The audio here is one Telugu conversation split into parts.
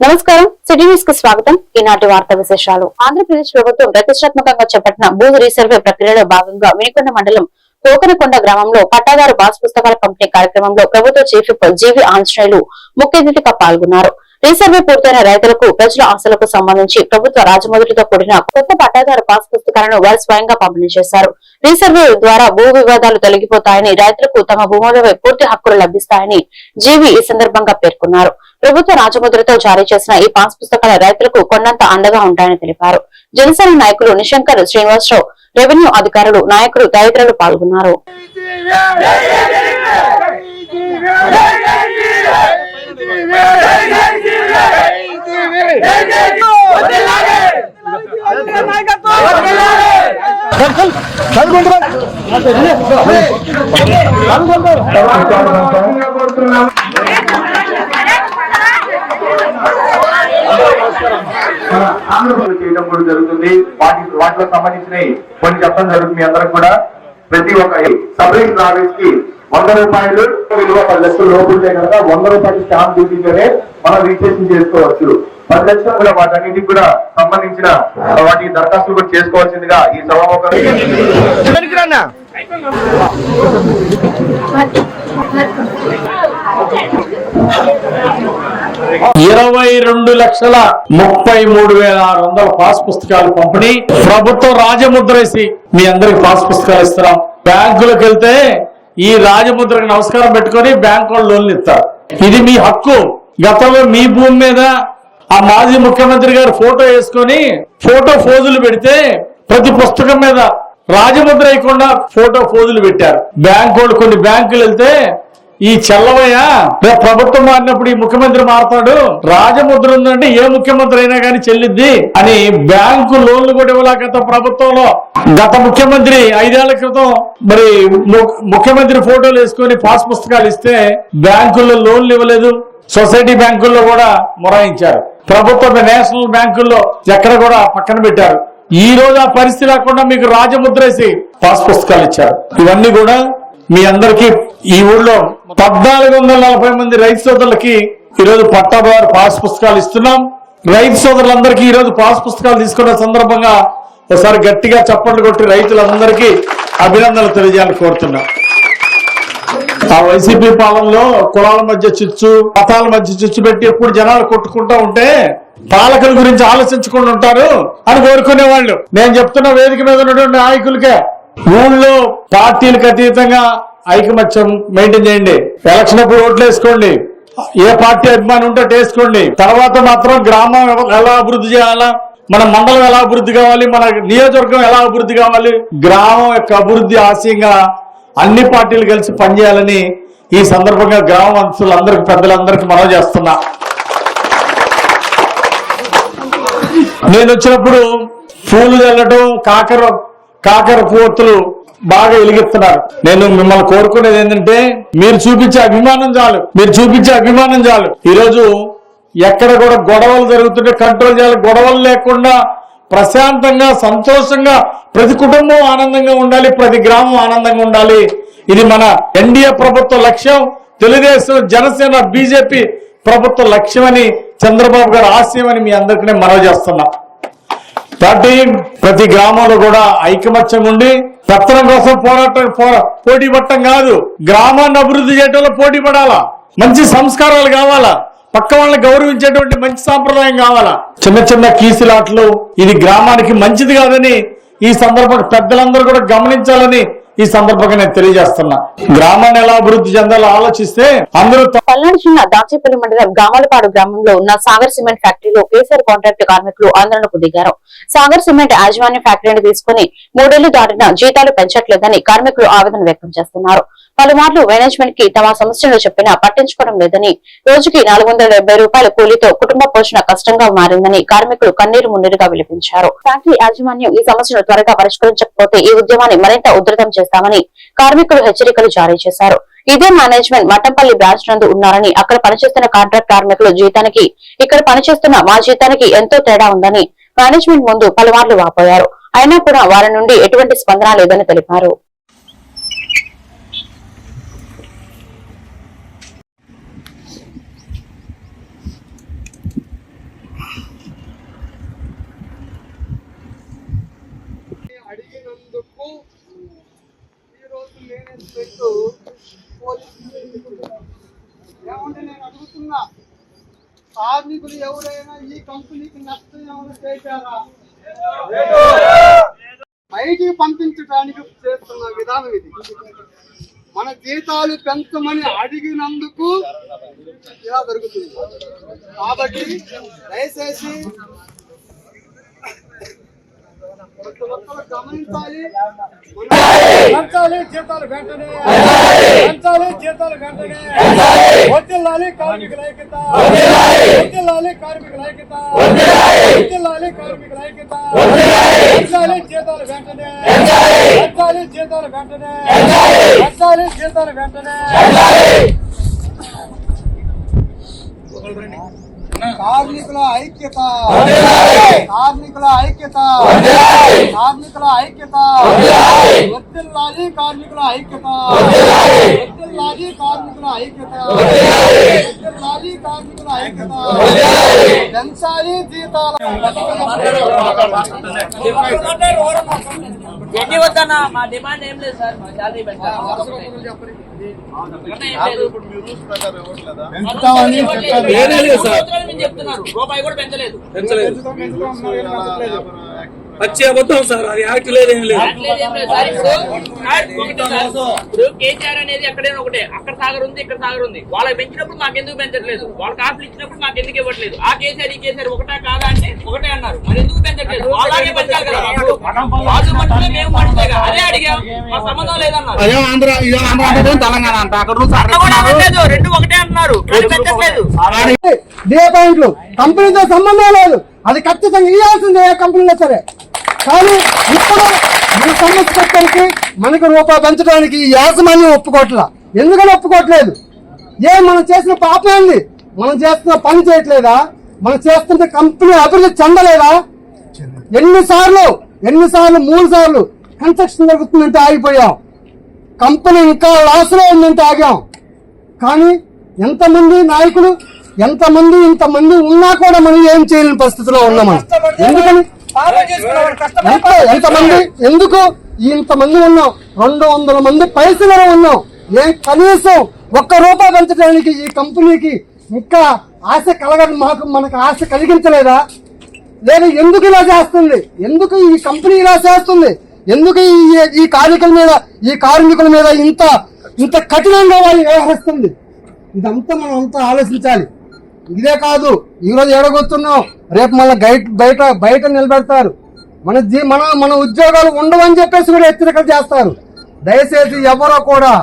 నమస్కారం, సిటీ న్యూస్ కు స్వాగతం. ఈనాటి వార్తా విశేషాలు. ఆంధ్రప్రదేశ్ ప్రభుత్వం ప్రతిష్టాత్మకంగా చేపట్టిన భూ రీసర్వే ప్రక్రియలో భాగంగా వినుకొండ మండలం కోకనకొండ గ్రామంలో పట్టాదారు పాస్ పుస్తకాల పంపిణీ కార్యక్రమంలో ప్రభుత్వ చీఫ్ విప్ జీవి ఆంజనేయులు ముఖ్య అతిథిగా పాల్గొన్నారు. రీసర్వే పూర్తయిన రైతులకు ప్రజల ఆశలకు సంబంధించి ప్రభుత్వ రాజముద్రతో కూడిన కొత్త పట్టాదారు పాస్ పుస్తకాలను వారు స్వయంగా పంపిణీ చేశారు. రీసర్వే ద్వారా భూ వివాదాలు తొలగిపోతాయని, రైతులకు తమ భూములపై పూర్తి హక్కులు లభిస్తాయని జీవి ఈ సందర్భంగా పేర్కొన్నారు. ప్రభుత్వ రాజముద్రతో జారీ చేసిన ఈ పాస్ పుస్తకాల రైతులకు కొండంత అండగా ఉంటాయని తెలిపారు. జనసేన నాయకులు నిశంకర్ శ్రీనివాసరావు, రెవెన్యూ అధికారులు, నాయకులు తదితరులు పాల్గొన్నారు. చేయడం కూడా జరుగుతుంది. వాటిలో సంబంధించిన కొన్ని చెప్పడం జరుగుతుంది. మీ అందరికి కూడా ప్రతి ఒక్క సబ్ రిజిస్టర్ ఆఫీస్ కి 100 రూపాయలు విలువ 10 లక్షల లోపు కనుక 100 రూపాయలు స్టాంప్ డ్యూటీతోనే మనం రిజిస్ట్రేషన్ చేసుకోవచ్చు. 10 లక్షలు కూడా వాటన్నిటికి కూడా సంబంధించిన వాటి దరఖాస్తులు కూడా చేసుకోవాల్సిందిగా ఈ సభాముఖం 22,33,600 పాస్ పుస్తకాలు పంపిణీ. ప్రభుత్వం రాజముద్ర వేసి మీ అందరికి పాస్ పుస్తకాలు ఇస్తున్నాం. బ్యాంకులకు వెళ్తే ఈ రాజముద్రకు నమస్కారం పెట్టుకొని బ్యాంకు వాళ్ళు లోన్లు ఇస్తారు. ఇది మీ హక్కు. గతంలో మీ భూమి మీద ఆ మాజీ ముఖ్యమంత్రి గారు ఫోటో వేసుకొని ఫోటో ఫోజులు పెడితే ప్రతి పుస్తకం మీద రాజముద్ర వేయకుండా ఫోటో ఫోజులు పెట్టారు. బ్యాంకు వాళ్ళు కొన్ని బ్యాంకులు వెళ్తే ఈ చెల్లవయ్య ప్రభుత్వం మారినప్పుడు ఈ ముఖ్యమంత్రి మారుతాడు, రాజముద్ర ఉందంటే ఏ ముఖ్యమంత్రి అయినా కానీ చెల్లిద్ది అని బ్యాంకు లోన్లు కూడా ఇవ్వలేక ప్రభుత్వంలో గత ముఖ్యమంత్రి 5 ఏళ్ల క్రితం మరి ముఖ్యమంత్రి ఫోటోలు వేసుకొని పాస్ పుస్తకాలు ఇస్తే బ్యాంకుల్లో లోన్లు ఇవ్వలేదు. సొసైటీ బ్యాంకుల్లో కూడా మొరాయించారు. ప్రభుత్వ నేషనల్ బ్యాంకుల్లో ఎక్కడ కూడా పక్కన పెట్టారు. ఈ రోజు ఆ పరిస్థితి లేకుండా మీకు రాజముద్ర వేసి పాస్ పుస్తకాలు ఇచ్చారు. ఇవన్నీ కూడా మీ అందరికీ ఈ ఊళ్ళో 1440 మంది రైతు సోదరులకి ఈరోజు పట్టాదారు పాస్ పుస్తకాలు ఇస్తున్నాం. రైతు సోదరులందరికీ ఈరోజు పాస్ పుస్తకాలు తీసుకున్న సందర్భంగా ఒకసారి గట్టిగా చప్పట్లు కొట్టి రైతులందరికీ అభినందనలు తెలియజేయాలని కోరుతున్నాం. ఆ వైసీపీ పాలనలో కులాల మధ్య చిచ్చు, మతాల మధ్య చిచ్చు పెట్టి ఎప్పుడు జనాలు కొట్టుకుంటూ ఉంటే పాలకుల గురించి ఆలోచించకుండా ఉంటారు అని కోరుకునే వాళ్ళు. నేను చెప్తున్న వేదిక మీద ఉన్నటువంటి నాయకులకే ఊళ్ళో పార్టీలకు అతీతంగా ఐకమత్యం మెయింటైన్ చేయండి. ఎలక్షన్ అప్పుడు ఓట్లు వేసుకోండి. ఏ పార్టీ అభిమానం ఉంటే వేసుకోండి. తర్వాత మాత్రం గ్రామం ఎలా అభివృద్ధి చేయాలా, మన మండలం ఎలా అభివృద్ధి కావాలి, మన నియోజకవర్గం ఎలా అభివృద్ధి కావాలి, గ్రామం యొక్క అభివృద్ధి ఆశయంగా అన్ని పార్టీలు కలిసి పనిచేయాలని ఈ సందర్భంగా గ్రామ వంశులందరికీ పెద్దలందరికీ మనవి చేస్తున్నా. నేను వచ్చినప్పుడు పూలు చల్లటం, కాకర పువ్వులు బాగా వెలిగిస్తున్నారు. నేను మిమ్మల్ని కోరుకునేది ఏంటంటే మీరు చూపించే అభిమానం చాలు. ఈరోజు ఎక్కడ కూడా గొడవలు జరుగుతుంటే కంట్రోల్ చేయాలి. గొడవలు లేకుండా ప్రశాంతంగా సంతోషంగా ప్రతి కుటుంబం ఆనందంగా ఉండాలి, ప్రతి గ్రామం ఆనందంగా ఉండాలి. ఇది మన ఎన్డీఏ ప్రభుత్వ లక్ష్యం. తెలుగుదేశం, జనసేన, బీజేపీ ప్రభుత్వ లక్ష్యం అని, చంద్రబాబు గారి ఆశయం అని మీ అందరికీ మనవి చేస్తున్నా. ప్రతి గ్రామంలో కూడా ఐకమత్యం ఉండి పెత్తనం కోసం పోటీ పడటం కాదు, గ్రామాన్ని అభివృద్ధి చేయడంలో పోటీ పడాలా. మంచి సంస్కారాలు కావాలా, పక్క వాళ్ళని గౌరవించేటువంటి మంచి సాంప్రదాయం కావాలా. చిన్న చిన్న కీసులాట్లు ఇది గ్రామానికి మంచిది కాదని ఈ సందర్భంగా పెద్దలందరూ కూడా గమనించాలని ఈ సందర్భంగా నేను తెలియజేస్తున్నా. గ్రామాన్ని ఎలా అభివృద్ధి చెందాలో ఆలోచిస్తే అందరూ. పల్నాడు జిల్లా దాచేపల్లి మండలం గామలపాడు గ్రామంలో ఉన్న సాగర్ సిమెంట్ ఫ్యాక్టరీలో కేసీఆర్ కాంట్రాక్ట్ కార్మికులు ఆందోళనకు దిగారు. సాగర్ సిమెంట్ యాజమాన్య ఫ్యాక్టరీని తీసుకుని 3 ఏళ్లు దాటినా జీతాలు పెంచట్లేదని కార్మికులు ఆవేదన వ్యక్తం చేస్తున్నారు. పలుమార్లు మేనేజ్మెంట్ కి తమ సమస్యలు చెప్పినా పట్టించుకోవడం లేదని, రోజుకి 470 రూపాయల కూలీతో కుటుంబ పోషణ కష్టంగా మారిందని కార్మికులు కన్నీరు మున్నీరుగా విలిపించారు. ఫ్యాక్టరీ యాజమాన్యం ఈ సమస్యను త్వరగా పరిష్కరించకపోతే ఈ ఉద్యమాన్ని మరింత ఉధృతం చేస్తామని కార్మికులు హెచ్చరికలు జారీ చేశారు. ఇదే మేనేజ్మెంట్ మట్టంపల్లి బ్రాంచ్ నందు ఉన్నారని, అక్కడ పనిచేస్తున్న కాంట్రాక్ట్ కార్మికుల జీతానికి ఇక్కడ పనిచేస్తున్న మా జీతానికి ఎంతో తేడా ఉందని మేనేజ్మెంట్ ముందు పలుమార్లు వాపోయారు. అయినా కూడా వారి నుండి ఎటువంటి స్పందన లేదని తెలిపారు. కార్మికులు ఎవరైనా ఈ కంపెనీకి నష్టం ఏమైనా చేశారా? బయటికి పంపించడానికి చేస్తున్న విధానం ఇది. మన జీతాలు పెంచమని అడిగినందుకు ఇలా జరుగుతుంది. కాబట్టి దయచేసి ప్రతి ఒక్కరు గమనించాలి. పెంచాలి జీతాలు వెంటనే, పెంచాలి జీతాలు వెంటనే. వర్ధిల్లాలి కార్మికుల ఐక్యత, వర్ధిల్లాలి కార్మికుల ఐక్యత, వర్ధిల్లాలి కార్మికుల ఐక్యత. పెంచాలి జీతాలు వెంటనే, పెంచాలి జీతాలు వెంటనే, పెంచాలి జీతాలు వెంటనే. కార్మికుల ఐక్యత, కార్మికుల ఐక్యత, కార్మికుల ఐక్యత. వర్ధిల్లాలి కార్మికుల ఐక్యత, వర్ధిల్లాలి కార్మికుల ఐక్యత, వర్ధిల్లాలి కార్మికుల ఐక్యత. పెంచాలి జీతాలు. ఎన్ని వద్దన్నా మా డిమాండ్ ఏం లేదు సార్, మా శాలరీ పెంచాలి. చెప్తున్నారు రూపాయి కూడా పెంచలేదు. వచ్చే అబద్ధం సార్, అది యాక్ట్ లేదు ఏం లేదు. ఇప్పుడు కేసీఆర్ అనేది ఎక్కడైనా ఒకటే, అక్కడ సాగర్ ఉంది ఇక్కడ సాగర్ ఉంది. వాళ్ళకి పెంచినప్పుడు మాకెందుకు పెంచట్లేదు, వాళ్ళకి ఆఫీలు ఇచ్చినప్పుడు మాకెందుకు ఇవ్వట్లేదు. ఆ కేసీఆర్ ఈ కేసీఆర్ ఒకటే కాదా అంటే ఒకటే అన్నారు, మరి ఎందుకు పెంచట్లేదు? అలాగే పెంచాలి కదా. వాళ్ళు మనుషులే మేము మనుషులేగా, అదే అడిగాం, మా సంబంధం లేదన్నారు. తెలంగాణ అంట అక్కడ రెండు ఒకటే అంటున్నారు, పెంచట్లేదు. డే పాయింట్లు కంపెనీతో సంబంధం లేదు, అది ఖచ్చితంగా ఇవ్వాల్సిందే ఏ కంపెనీలో సరే. కానీ ఇప్పుడు మన సమస్య పెట్టడానికి మనకు రూపాయి పెంచడానికి ఈ యాజమాన్యం ఒప్పుకోవట్లా. ఎందుకని ఒప్పుకోవట్లేదు? మనం చేసిన పాపం ఏంది? మనం చేస్తున్న పని చేయట్లేదా? మనం చేస్తున్న కంపెనీ అభివృద్ధి చెందలేదా? ఎన్నిసార్లు 3 సార్లు కన్స్ట్రక్షన్ జరుగుతుందంటే ఆగిపోయాం. కంపెనీ ఇంకా లాస్ లో ఉందంటే ఆగాం. కానీ ఎంతమంది నాయకులు ఇంతమంది ఉన్నా కూడా మనం ఏం చేయలేని పరిస్థితిలో ఉన్నాం. ఎందుకని ఎంతమంది ఎందుకు ఇంతమంది ఉన్నాం? 200 మంది పైసలు ఉన్నాం. కనీసం ₹1 పెంచడానికి ఈ కంపెనీకి ఇంకా ఆశ కలగదు. మనకు ఆశ కలిగించలేదా? లేదా ఎందుకు ఇలా చేస్తుంది? ఎందుకు ఈ కంపెనీ ఇలా చేస్తుంది? ఎందుకు ఈ కార్మికుల మీద ఇంత కఠినంగా వాళ్ళు వ్యవహరిస్తుంది? ఇదంతా మనం అంతా ఆలోచించాలి. ఇదే కాదు, ఈరోజు ఎడగొస్తున్నాం, రేపు మళ్ళీ బయట నిలబెడతారు. మన ఉద్యోగాలు ఉండవని చెప్పేసి కూడా హెచ్చరికలు చేస్తారు. దయచేసి ఎవరో కూడా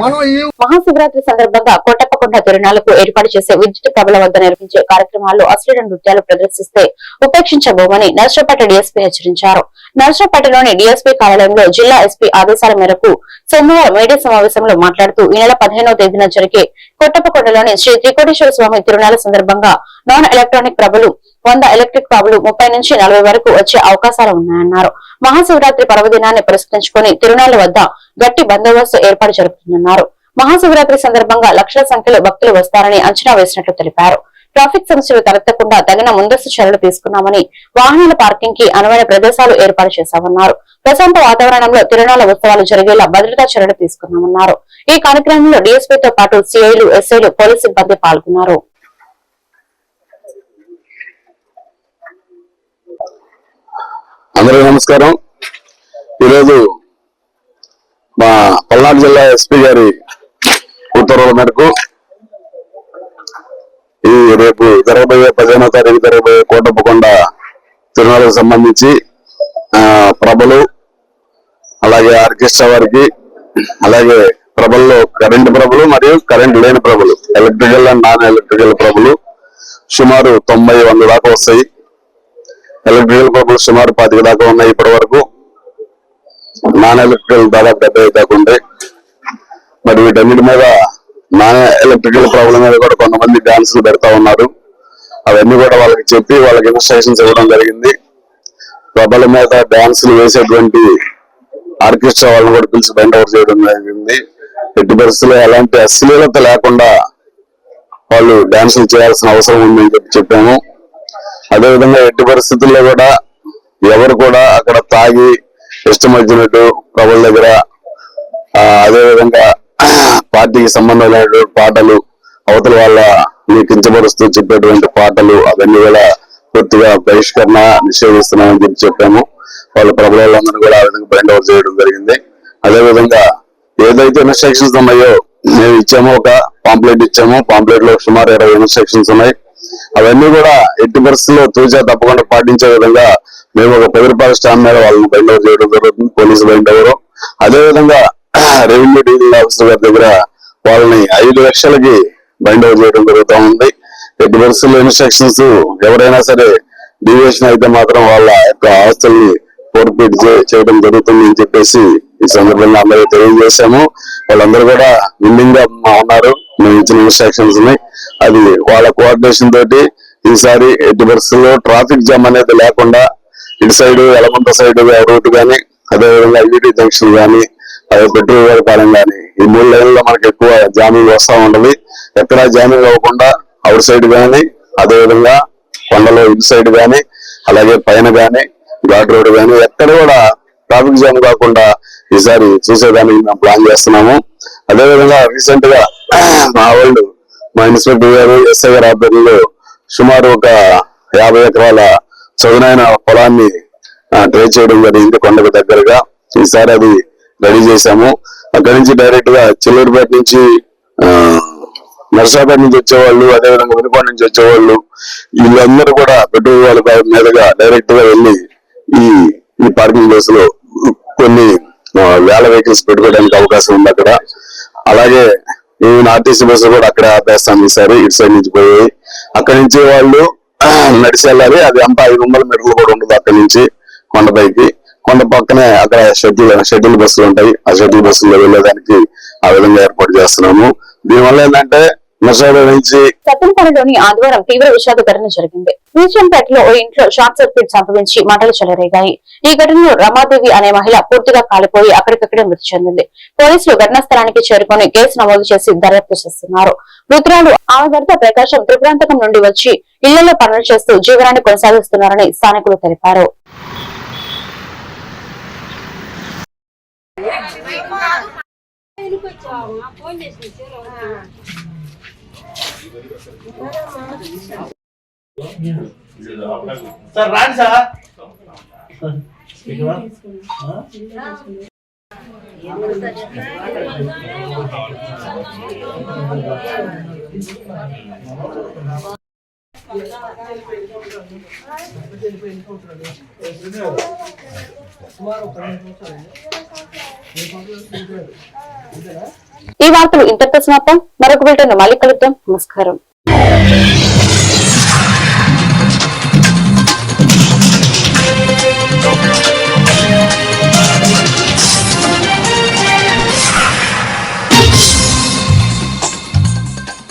మనం ఈ మహాశివరాత్రి సందర్భంగా కోటప్పకొండ తిరునాళ్లకు ఏర్పాటు చేసే విద్యుత్ ప్రభల వద్ద నిర్వహించే కార్యక్రమాల్లో అశ్లీల నృత్యాలు ప్రదర్శిస్తే ఉపేక్షించబోమని నర్సరావుపేట డీఎస్పీ హెచ్చరించారు. నర్సరావుపేటలోని డీఎస్పీ కార్యాలయంలో జిల్లా ఎస్పీ ఆదేశాల మేరకు సోమవారం మీడియా సమావేశంలో మాట్లాడుతూ ఈ నెల 15వ తేదీన జరిగే కోటప్పకొండలోని శ్రీ త్రికోటేశ్వర స్వామి తిరునాళ్ల సందర్భంగా నాన్ ఎలక్ట్రానిక్ ప్రభలు 100 ఎలక్ట్రిక్ ప్రభలు 30 నుంచి 40 వరకు వచ్చే అవకాశాలు ఉన్నాయన్నారు. మహాశివరాత్రి పర్వదినాన్ని పురస్కరించుకుని తిరునాళ్ల వద్ద గట్టి బందోబస్తు ఏర్పాటు జరుగుతుందన్నారు. మహాశివరాత్రి సందర్భంగా లక్షల సంఖ్యలో భక్తులు వస్తారని అంచనా వేసినట్లు తెలిపారు. ట్రాఫిక్ సమస్యలు తలెత్తకుండా తగిన ముందస్తు చర్యలు తీసుకున్నామని, వాహనాల పార్కింగ్ కి అనువైన ప్రదేశాలు ఏర్పాటు చేశామన్నారు. ప్రశాంత వాతావరణంలో తిరునాళ్ల ఉత్సవాలు జరిగేలా భద్రతా చర్యలు తీసుకున్నామన్నారు. ఈ కార్యక్రమంలో డీఎస్పీతో పాటు సిఐలు, ఎస్ఐలు, పోలీసు సిబ్బంది పాల్గొన్నారు. అందరికీ నమస్కారం. ఈరోజు మా పల్నాడు జిల్లా ఎస్పీ గారి ఉత్తర్వుల మేరకు ఈ రేపు జరగబోయే 15వ తారీఖు జరగబోయే కోటప్పకొండ తిరునాళ్ళకు సంబంధించి ప్రభలు, అలాగే ఆర్కెస్ట్రా వారికి, అలాగే ప్రభల్లో కరెంటు ప్రభలు మరియు కరెంట్ లేని ప్రభలు, ఎలక్ట్రికల్ అండ్ నాన్ ఎలక్ట్రికల్ ప్రభలు సుమారు 90-100 దాకా వస్తాయి. ఎలక్ట్రికల్ ప్రభలు సుమారు 10 దాకా ఉన్నాయి ఇప్పటి వరకు. నాన్ ఎలక్ట్రికల్ దాదాపు 70 దాకా ఉంటాయి. మరి వీటన్నిటి మీద నాన్ ఎలక్ట్రికల్ ప్రాబ్లం మీద కూడా కొంతమంది డాన్సులు పెడతా ఉన్నారు. అవన్నీ కూడా వాళ్ళకి చెప్పి వాళ్ళకి ఇన్స్ట్రక్షన్స్ ఇవ్వడం జరిగింది. ప్రభల మీద డాన్సులు వేసేటువంటి ఆర్కెస్ట్రా వాళ్ళని కూడా పిలిచి బయట అవుట్ చేయడం జరిగింది. ఎట్టి పరిస్థితుల్లో ఎలాంటి అశ్లీలత లేకుండా వాళ్ళు డాన్సులు చేయాల్సిన అవసరం ఉందని చెప్పాము. అదేవిధంగా ఎట్టి పరిస్థితుల్లో కూడా ఎవరు కూడా అక్కడ తాగి ఇష్టం వచ్చినట్టు ప్రభల దగ్గర అదేవిధంగా పార్టీకి సంబంధం లేనటువంటి పాటలు, అవతల వాళ్ళ కించపరుస్తూ చెప్పేటువంటి పాటలు అవన్నీ కూడా పూర్తిగా బహిష్కరణ నిషేధిస్తున్నామని చెప్పాము. వాళ్ళ ప్రభుత్వాలందరూ కూడా ఆ విధంగా బైండ్ అవుట్ చేయడం జరిగింది. అదే విధంగా ఏదైతే ఇన్స్ట్రక్షన్స్ ఉన్నాయో మేము ఇచ్చామో, ఒక పాంప్లెట్ ఇచ్చాము. పాంప్లెట్ లో సుమారు 20 ఇన్స్ట్రక్షన్స్ ఉన్నాయి. అవన్నీ కూడా ఎట్టి పరిస్థితుల్లో తూచా తప్పకుండా పాటించే విధంగా మేము ఒక 10 రూపాయల స్టాంప్ మీద వాళ్ళని బైండ్ అవుట్ చేయడం జరుగుతుంది. Police bind hour. అదే విధంగా రెవెన్యూ డీలింగ్ ఆఫీసర్ గారి దగ్గర వాళ్ళని 5 లక్షలకి బైండ్ అవుట్ చేయడం జరుగుతూ ఉంది. ఎట్టి పరిస్థితుల్లో ఇన్స్ట్రక్షన్స్ ఎవరైనా సరే డివియేషన్ అయితే మాత్రం వాళ్ళ యొక్క ఆస్తుల్ని ఫోర్ఫిట్ చేయడం జరుగుతుంది అని చెప్పేసి ఈ సందర్భంగా అందరూ తెలియజేశాము. వాళ్ళందరూ కూడా విల్లింగ్ గా ఉన్నారు మేము ఇచ్చిన ఇన్స్ట్రక్షన్స్ ని. అది వాళ్ళ కోఆర్డినేషన్ తోటి ఈసారి ఎట్టి పరిస్థితుల్లో ట్రాఫిక్ జామ్ అనేది లేకుండా ఇటు సైడ్ ఎలమంత సైడ్ రూట్ గానీ, అదేవిధంగా ఐఐటి జంక్షన్ గానీ, అదే పెట్రోల్ పాలెం గానీ, ఈ 3 లైన్లో మనకి ఎక్కువ జామింగ్ వస్తా ఉంటది. ఎక్కడా జామింగ్ అవ్వకుండా అవుట్ సైడ్ గానీ, అదేవిధంగా కొండలో ఇటు సైడ్ గానీ, అలాగే పైన గానీ, ఘాట్ రోడ్ గానీ ఎక్కడ కూడా ట్రాఫిక్ జామ్ కాకుండా ఈసారి చూసేదానికి మేము ప్లాన్ చేస్తున్నాము. అదేవిధంగా రీసెంట్ గా మా ఇన్స్పెక్టర్ గారు, ఎస్ఐ గారి ఆధ్వర్యంలో సుమారు ఒక 50 ఎకరాల చదునైన పొలాన్ని ట్రేస్ చేయడం జరిగింది కొండకు దగ్గరగా. ఈసారి అది రెడీ చేశాము. అక్కడి నుంచి డైరెక్ట్ గా చిల్లూరుపేట నుంచి నర్సాపేట నుంచి వచ్చేవాళ్ళు, అదేవిధంగా వినుకొండ నుంచి వచ్చేవాళ్ళు, వీళ్ళందరూ కూడా పెట్రోల్ వాళ్ళ మీదుగా డైరెక్ట్ గా వెళ్ళి ఈ పార్కింగ్ ప్లేస్ లో కొన్ని వేల వెహికల్స్ పెట్టుకోవడానికి అవకాశం ఉంది అక్కడ. అలాగే ఆర్టీసీ బస్సు కూడా అక్కడే ఆపేస్తాం ఈసారి. ఇటు సైడ్ నుంచి పోయి అక్కడి నుంచి వాళ్ళు నడిచి వెళ్ళాలి. అది అంతా 500 మీటర్లు కూడా ఉండదు. అక్కడి నుంచి కొండపైకి, కొండ పక్కనే అక్కడ షటిల్ బస్సులు ఉంటాయి. ఆ షటిల్ బస్సుల్లో వెళ్ళేదానికి ఆ విధంగా ఏర్పాటు చేస్తున్నాము. దీనివల్ల ఏంటంటే సత్తెనపల్లిలోని ఆదివారం తీవ్ర విషాద ఘటన జరిగింది. బీచంపేటలో ఓ ఇంట్లో షార్ట్ సర్క్యూట్ సంభవించి మంటలు చెలరేగాయి. ఈ ఘటనలో రమాదేవి అనే మహిళ పూర్తిగా కాలిపోయి అక్కడికక్కడే మృతి చెందింది. పోలీసులు ఘటనా స్థలానికి చేరుకుని కేసు నమోదు చేసి దర్యాప్తు చేస్తున్నారు. మృతురాలు ఆమె భర్త ప్రకాశం త్రిపురాంతకం నుండి వచ్చి ఇళ్లలో పనులు చేస్తూ జీవనాన్ని కొనసాగిస్తున్నారని స్థానికులు తెలిపారు. సార్ రాండి సార్. ఈ వార్తలు ఇంతటితో సమాప్తం. మరొక బులెటిన్ మళ్ళీ కలుద్దాం. నమస్కారం.